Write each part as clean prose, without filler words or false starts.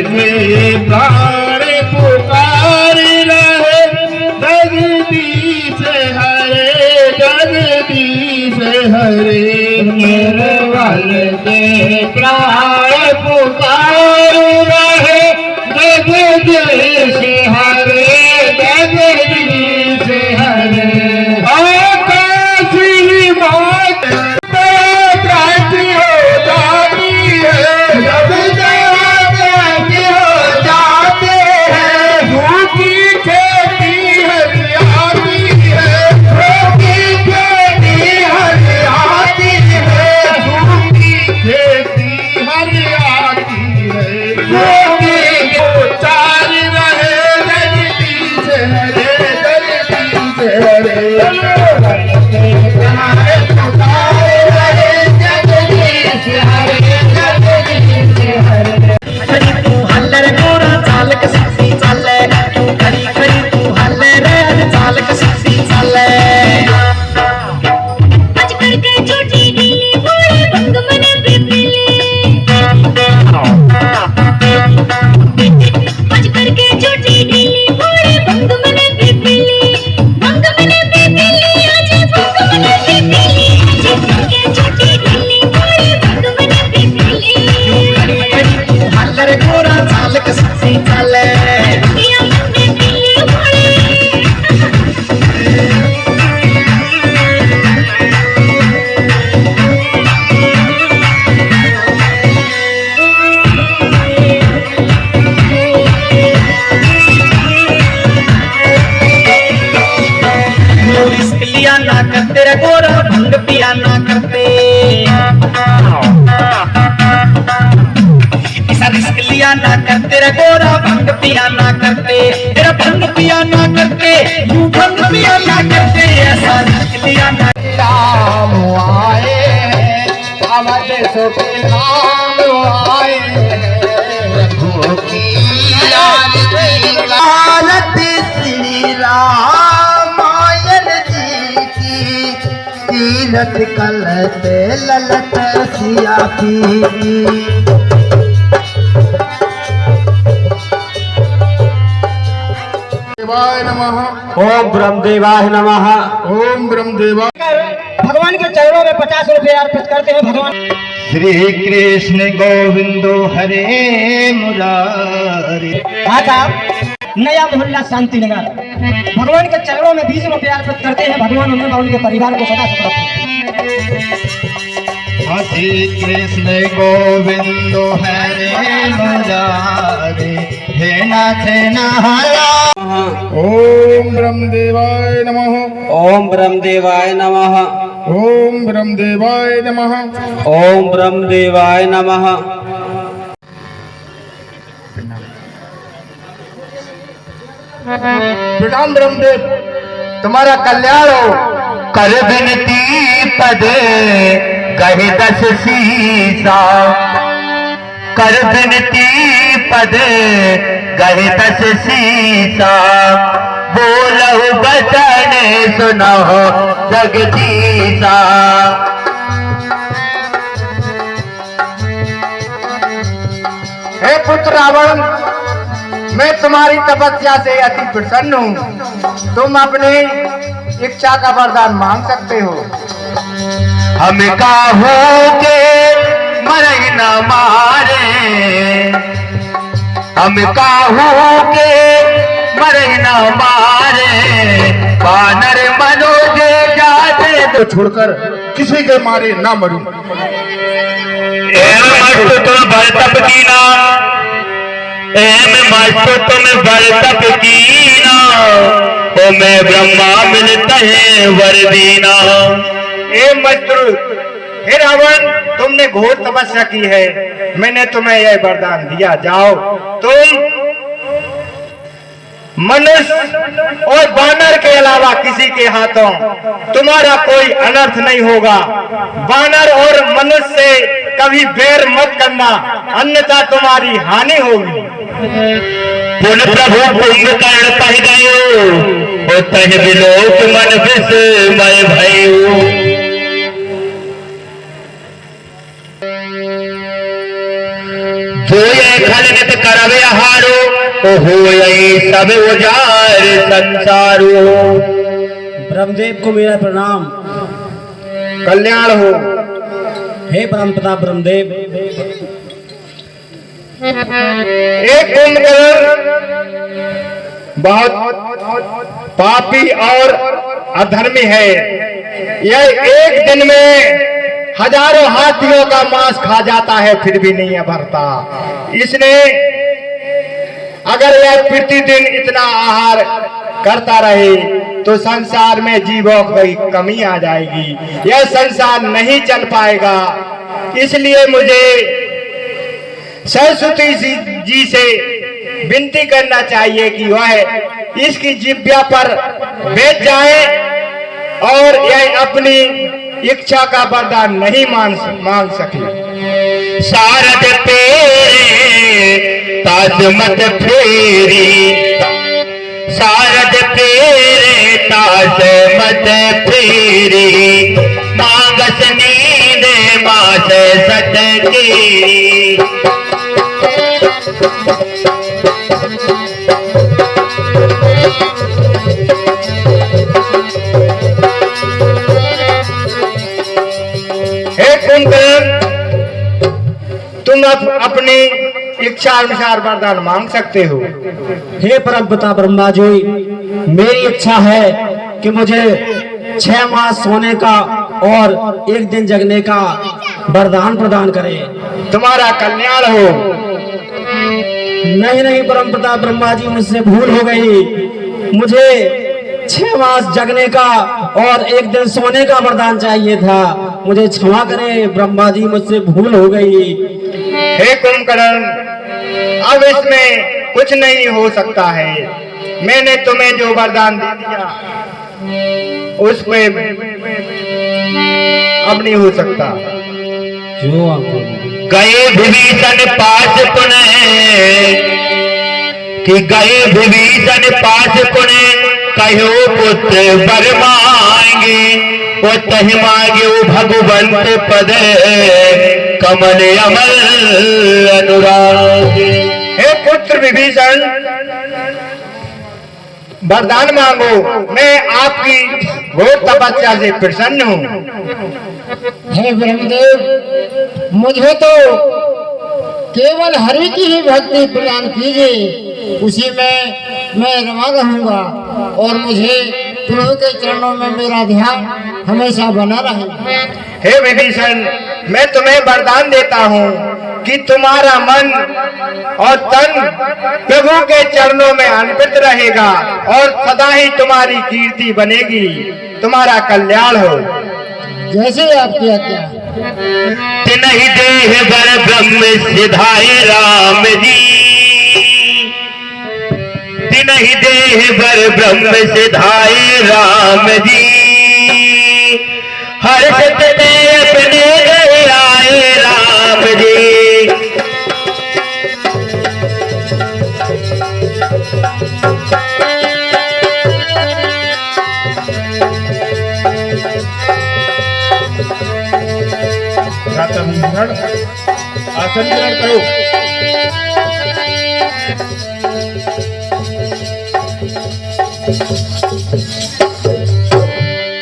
के प्राण पुकार रहे, जगदीश हरे जगदीश हरे। निर्मल के प्राण पुकार रहे, जगदीश हरे जगदीश हरे। आकाशी बात क्रांति हो जाती है, जब क्रांति हो जाते हैं। भूखी खेती हरियाती है, भूखी खेती हरियाती है, भूखी खेती हरियाती है। भूखी को चार रहे, जगदीश हरे जगदीश हरे। ना करते रे गोरा भंग पिया ना करते, ऐसा रिस्क लिया ना करते रे गोरा भंग पिया ना करते, तेरा भंग पिया ना करते, यू भंग पिया ना करते, ऐसा रिस्क लिया ना। राम आए हमारे सो के नाम आए, भूखी लाल श्री राम तीरथ कलते ललत सिया की। देवाय नमः। ओम ब्रह्मदेवाय नमः। ओम ब्रह्मदेवाय। भगवान के चरणों में 50 रुपए अर्पित करते हैं भगवान। श्री कृष्ण गोविंदो हरे मुरारी। साहब नया मोहल्ला शांति नगर भगवान के चरणों में 20 रुपए अर्पित करते हैं। भगवान उन्हें और उनके परिवार को सदा सुख रखें। श्री कृष्ण गोविंदो हरे मुरारी, हे नाथ नहाला। ओम ब्रह्मदेवाय नमः। ओम ब्रह्मदेवाय नमः। ओम ब्रह्मदेवाय नमः। ओम ब्रह्मदेवाय नमः। प्रणाम ब्रह्मदेव, तुम्हारा कल्याण हो। कर विनती पद कहे 10 सीसा, कर विनती पद कहे 10 सीसा, बोलहु बचन सुनहो जगदीशा। हे पुत्र रावण, मैं तुम्हारी तपस्या से अति प्रसन्न हूँ। तुम अपनी इच्छा का वरदान मांग सकते हो। हम काहोगे मरई न मारे, हम काहोगे मरई न मारे, बानर मनोजे जाते तो छोड़कर किसी के मारे ना मरूं। तुम बल तप कीना, तुम बल तप कीना, ओ मैं ब्रह्मा मिलता है वरदीना। ए मजदूर, हे रावण, तुमने घोर तपस्या की है, मैंने तुम्हें यह वरदान दिया। जाओ, तुम मनुष्य और बानर के अलावा किसी के हाथों तुम्हारा कोई अनर्थ नहीं होगा। बानर और मनुष्य से कभी बैर मत करना, अन्यथा तुम्हारी हानि होगी। पुन प्रभु कुंभकर्ण पह गयो, ओ तह विलोक मन विस्मय भयो। होए खलनत करवे हारो, तो होए सब उजार संसारो। ब्रह्मदेव को मेरा प्रणाम। कल्याण हो। हे परमपिता ब्रह्मदेव, एक कुंभकर्ण बहुत पापी और अधर्मी है। यह एक दिन में हजारों हाथियों का मांस खा जाता है, फिर भी नहीं भरता। इसने अगर यह प्रतिदिन इतना आहार करता रहे तो संसार में जीवों की कमी आ जाएगी, यह संसार नहीं चल पाएगा। इसलिए मुझे सरस्वती जी से विनती करना चाहिए कि वह इसकी जिह्वा पर बैठ जाए और यह अपनी इच्छा का वरदान नहीं मांग सके। शारद पेरे ताज मत फेरी, शारद पेरे ताज मत फेरी, मांगस नींद मास सटके। तुम अपनी इच्छा अनुसार वरदान मांग सकते हो। हे परमपिता ब्रह्मा जी, मेरी इच्छा है कि मुझे 6 मास सोने का और 1 दिन जगने का वरदान प्रदान करें। तुम्हारा कल्याण हो। नहीं परमपिता ब्रह्मा जी, मुझसे भूल हो गई। मुझे 6 मास जगने का और 1 दिन सोने का वरदान चाहिए था। मुझे क्षमा करें ब्रह्मा जी, मुझसे भूल हो गई। हे कुंभकर्ण, अब इसमें कुछ नहीं हो सकता है। मैंने तुम्हें जो वरदान दे दिया उस पे अब नहीं हो सकता। जो आपको गए विभीषण पास पुण्य, कि गए विभीषण पास पुण्य, कहो पुत्र वर मांगे, वो तहि मांगे वो भगवंत पद, कमल अमल अनुराग। हे पुत्र विभीषण, वरदान मांगो, मैं आपकी घोर तपस्या से प्रसन्न हूँ। हे ब्रह्मदेव, मुझे तो केवल हरि की ही भक्ति प्रदान कीजिए, उसी में मैं रमा रहूंगा और मुझे प्रभु के चरणों में मेरा ध्यान हमेशा बना रहे। हे विभीषण, मैं तुम्हें वरदान देता हूँ कि तुम्हारा मन और तन प्रभु के चरणों में अर्पित रहेगा और सदा ही तुम्हारी कीर्ति बनेगी। तुम्हारा कल्याण हो। जैसे आपकी आज्ञा। तिनहि देह बर ब्रह्म सिधाए राम जी, तिनहि देह बर ब्रह्म सिधाए राम जी, हर्षित ते अपने गए आए राम जी। आसन ग्रहण करो।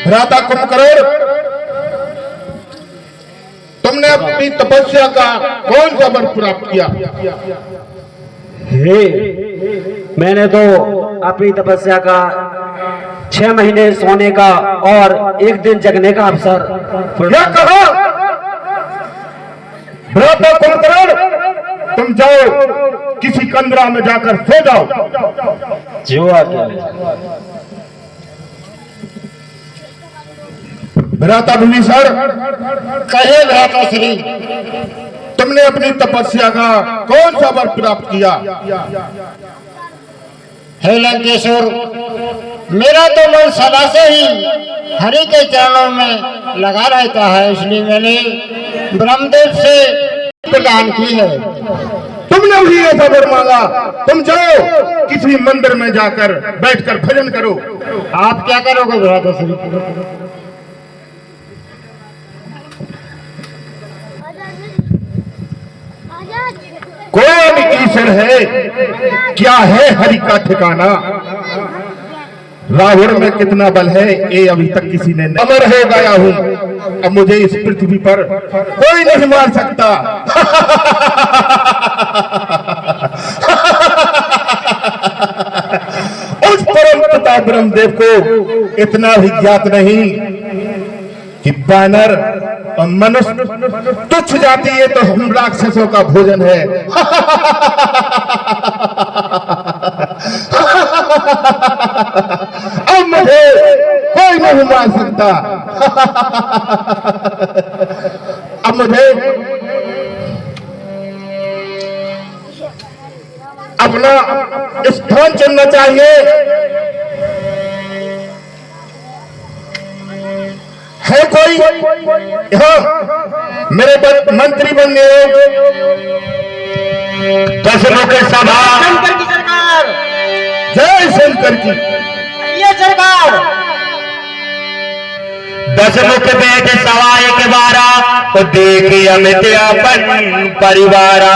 भ्राता कुंभकर्ण, तुमने अपनी तपस्या का कौन सा वर प्राप्त किया? हे, मैंने तो अपनी तपस्या का 6 महीने सोने का और 1 दिन जगने का अवसर क्या कहा? भ्राता कुंभकर्ण, तुम जाओ किसी कंदरा में जाकर सो जाओ। जो आज्ञा। भ्राता विभीषण, कहे भ्राता श्री, तुमने अपनी तपस्या का कौन सा वर प्राप्त किया? हे लंकेश्वर, मेरा तो मन सदा से ही हरि के चरणों में लगा रहता है, इसलिए मैंने ब्रह्मदेव से प्रदान की है। तुमने भी ऐसा वर मांगा। तुम जाओ किसी मंदिर में जाकर बैठकर भजन करो। आप क्या करोगे भ्राता श्री? कौन ईश्वर है, क्या है हरि का ठिकाना, रावण में कितना बल है, ये अभी तक किसी ने नहीं। अमर हो गया हूं, अब मुझे इस पृथ्वी पर कोई नहीं मार सकता। उस परम पिता ब्रह्मदेव को इतना भी ज्ञात नहीं कि वानर और मनुष्य तुच्छ जाति है तो हम राक्षसों का भोजन है। अब मुझे कोई नहीं मार सकता। अब मुझे अपना स्थान चुनना चाहिए। है कोई यहाँ मेरे मंत्री बनने दशमुख सभा, शंकर की सरकार, जय शंकर की। ये सरकार दशमुख बेट सवा एक बारा, तो देखे अमित अपन परिवारा,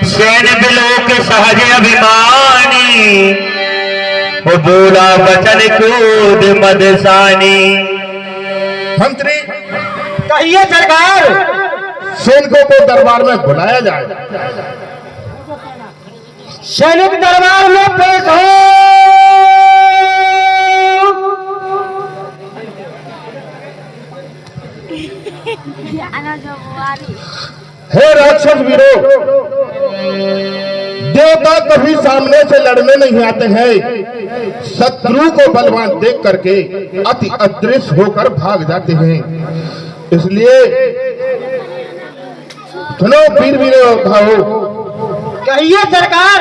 सेन बिलोक सहज अभिमानी, वो बोला वचन क्रोध मदसानी। मंत्री कहिए सरकार, सैनिकों को दरबार में बुलाया जाए। सैनिक दरबार में पेश हो। हे राक्षस वीरों, देवता कभी सामने से लड़ने नहीं आते हैं, शत्रु को बलवान देख करके अति अदृश्य होकर भाग जाते हैं। इसलिए सुनो वीर वीरों भावो, कहिए सरकार,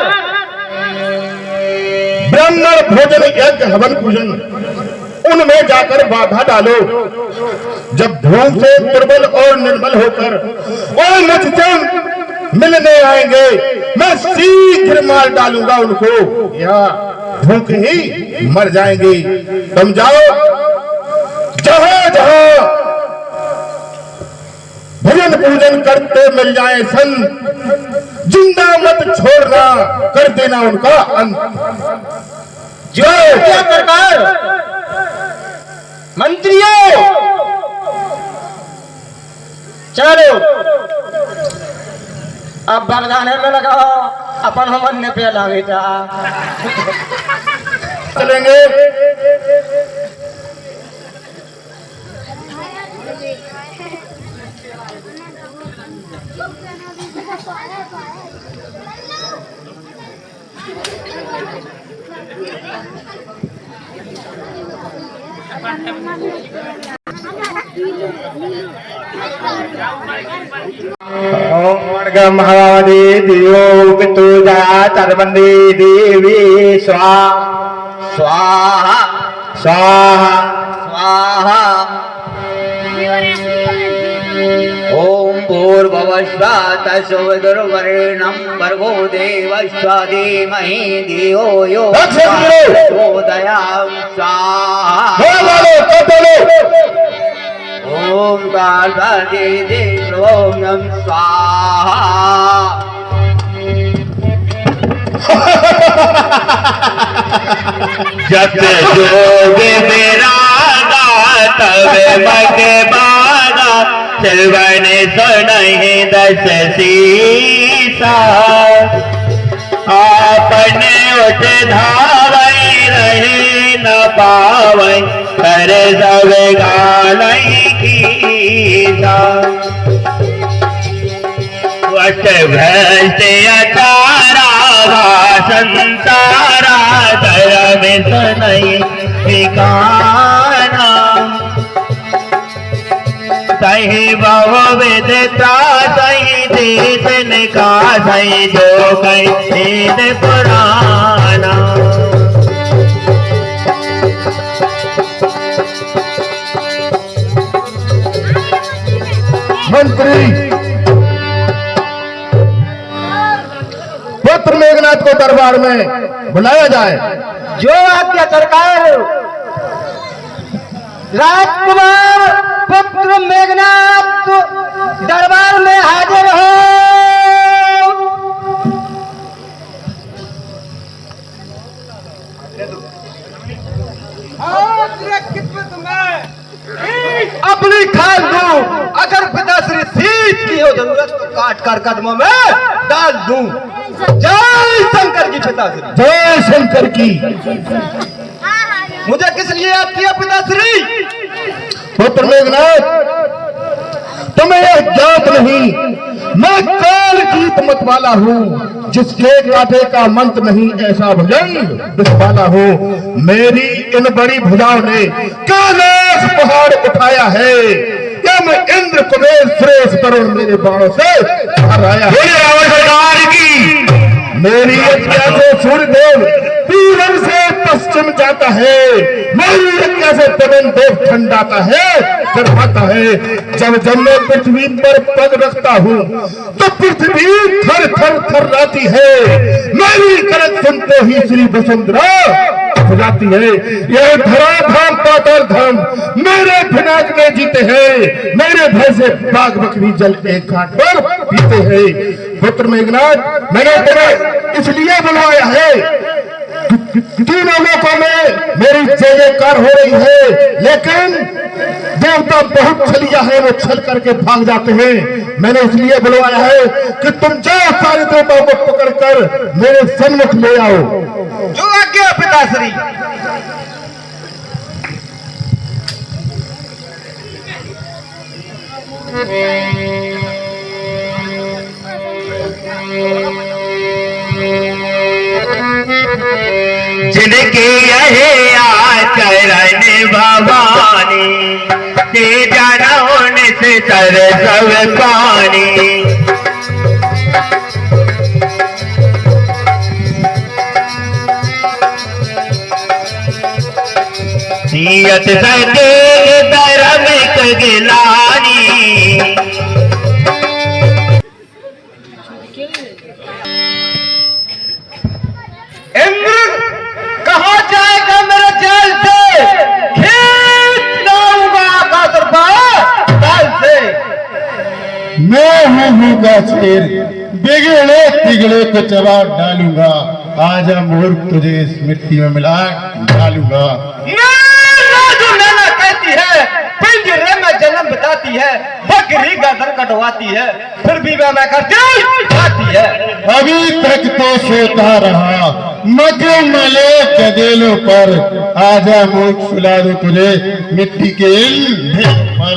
ब्राह्मण भोजन यज्ञ हवन पूजन उनमें जाकर बाधा डालो। जब भूख से दुर्बल और निर्बल होकर वो मुझसे मिलने आएंगे, मैं शीघ्र मार डालूंगा उनको, या भूख ही मर जाएंगे। तुम जाओ, जहां जहां भजन पूजन करते मिल जाए सन, जिंदा मत छोड़ना, कर देना उनका अंत। जय सरकार। मंत्रियों चलो अब बरदाने में लगाओ, अपन हमन ने पे लागे जा चलेंगे। ओम महावादी दियो पितुजा तरबंदी देवी स्वाहा स्वाहा स्वाहा स्वाहा। ओम भूर्भुवस्सुः तत्सवितुर्वरेण्यं भर्गो देवस्य धीमहि धियो यो प्रचोदयात् स्वाहा। ओम पार्वती देवों स्वाहा। जब जोग मेरा तब मग बागा, सिलवन सुनहि दस सीसा, आपने उठ धावई रहे न पावई, कर सब गालई कीसा। वट भ्रष्ट अचारा संसारा, धर्म सुनई ठिकाना, सही बहु विदिता सही देश निका, सही जो कई वेद पुराना। मंत्री पुत्र मेघनाथ को दरबार में बुलाया जाए। जो आज्ञा सरकार। राजकुमार पुत्र मेघनाथ दरबार में हाजिर हो। अपनी खाल दूं, अगर पिताश्री सीत की हो जरूरत तो काट कर कदमों में डाल दूं। जय शंकर की पिताश्री। जय शंकर की। मुझे किस लिए याद किया पिताश्री? पुत्र मेघनाथ, तुम्हें यह ज्ञात नहीं, मैं काल जीत मत वाला हूँ, जिसके कांटे का मंत्र नहीं ऐसा भुजंग वाला हूँ। मेरी इन बड़ी भुजाओं ने कैलाश पहाड़ उठाया है, क्या मैं इंद्र कुबेर सुरेश तरुण मेरे बाणों से हराया है। मेरी यज्ञा से सूर्यदेव पूरब से पश्चिम जाता है, मेरी यज्ञा से पवन देव ठंडाता है, गर्माता है। जब जब मैं पृथ्वी पर पग रखता हूँ तो पृथ्वी थर थर थर्राती है, मेरी करत सुनते ही श्री वसुंधरा हो जाती है। यह धरा धाम पाताल धाम मेरे फिनाक में जीते हैं, मेरे भय से बाघ बकरी जल एक घाट पर पीते हैं। पुत्र मेघनाथ, मैंने तुम्हें इसलिए बुलवाया है, तीनों लोकों में मेरी जय जयकार हो रही है, लेकिन देवता बहुत छलिया है, वो छल करके भाग जाते हैं। मैंने इसलिए बुलवाया है कि तुम जाओ सारे देवताओं को पकड़कर मेरे सन्मुख ले आओ। जो आज्ञा पिताश्री। जिनके यहे आचरण भवानी, ते जाना होने से तर सब पानी। नियत सके धर्म कगिलानी। इंद्र कहा जाएगा मेरे जेल से, खींच लाऊंगा आकाश पर डाल से। मैं हूँ शेर, बिगड़े तिगड़े को चबा डालूंगा, आजा मूर्ख तुझे इस मिट्टी में मिला डालूंगा। जो नैना कहती है पिंजरे में जन्म बताती है, बकरी गर्दन कटवाती है, फिर भी मैं करती जाती है। अभी तक तो सोता रहा मले गदेलों पर, आजा मूर्ख सुला दो तुझे मिट्टी के इन ढेर पर।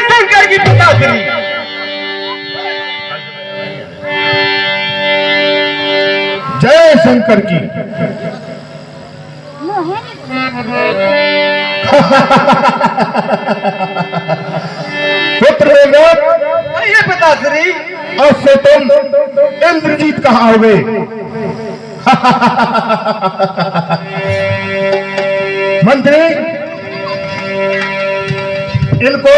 शंकर की पिताश्री। जय शंकर की। पुत्र ये पिताश्री, अब से तुम इंद्रजीत कहाँ हो गए? मंत्री, इनको